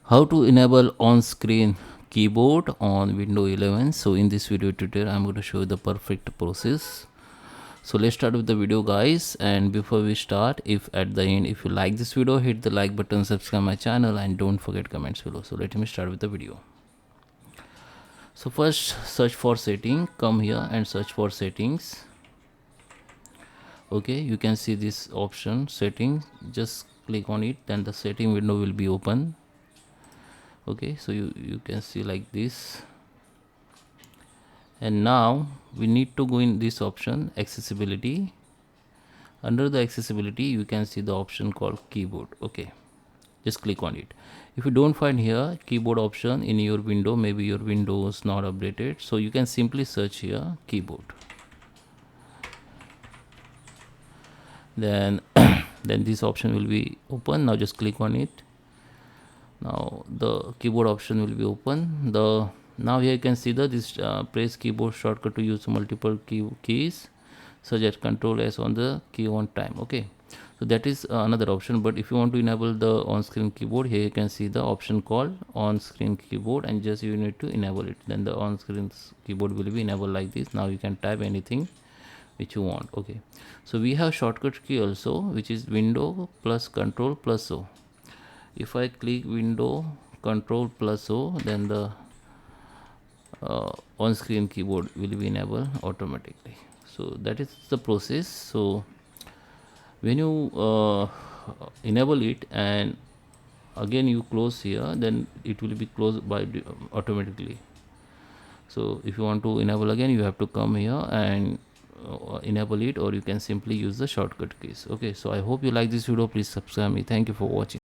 How to enable on-screen keyboard on Windows 11. So in this video tutorial I'm going to show you the perfect process. So let's start with the video, guys. And before we start, if at the end if you like this video, hit the like button, subscribe my channel, and don't forget comments below. So let me start with the video. So first, search for setting, come here and search for settings. Okay, you can see this option setting, just click on it, then the setting window will be open. Okay, so you can see like this, and now we need to go in this option accessibility. Under the accessibility you can see the option called keyboard. Okay, just click on it. If you don't find here keyboard option in your window, maybe your Windows not updated, so you can simply search here keyboard, then then this option will be open. Now just click on it. Now the keyboard option will be open. Now here you can see that this press keyboard shortcut to use multiple keys such as Ctrl S on the key one time. Okay, so that is another option. But if you want to enable the on-screen keyboard, here you can see the option called on-screen keyboard, and just you need to enable it. Then the on-screen keyboard will be enabled like this. Now you can type anything which you want. Okay, so we have shortcut key also, which is Window plus Control plus O. If I click Window Control plus O, then the on-screen keyboard will be enabled automatically. So that is the process. So when you enable it and again you close here, then it will be closed by automatically. So if you want to enable again, you have to come here and enable it, or you can simply use the shortcut keys. Okay, so I hope you like this video. Please subscribe me. Thank you for watching.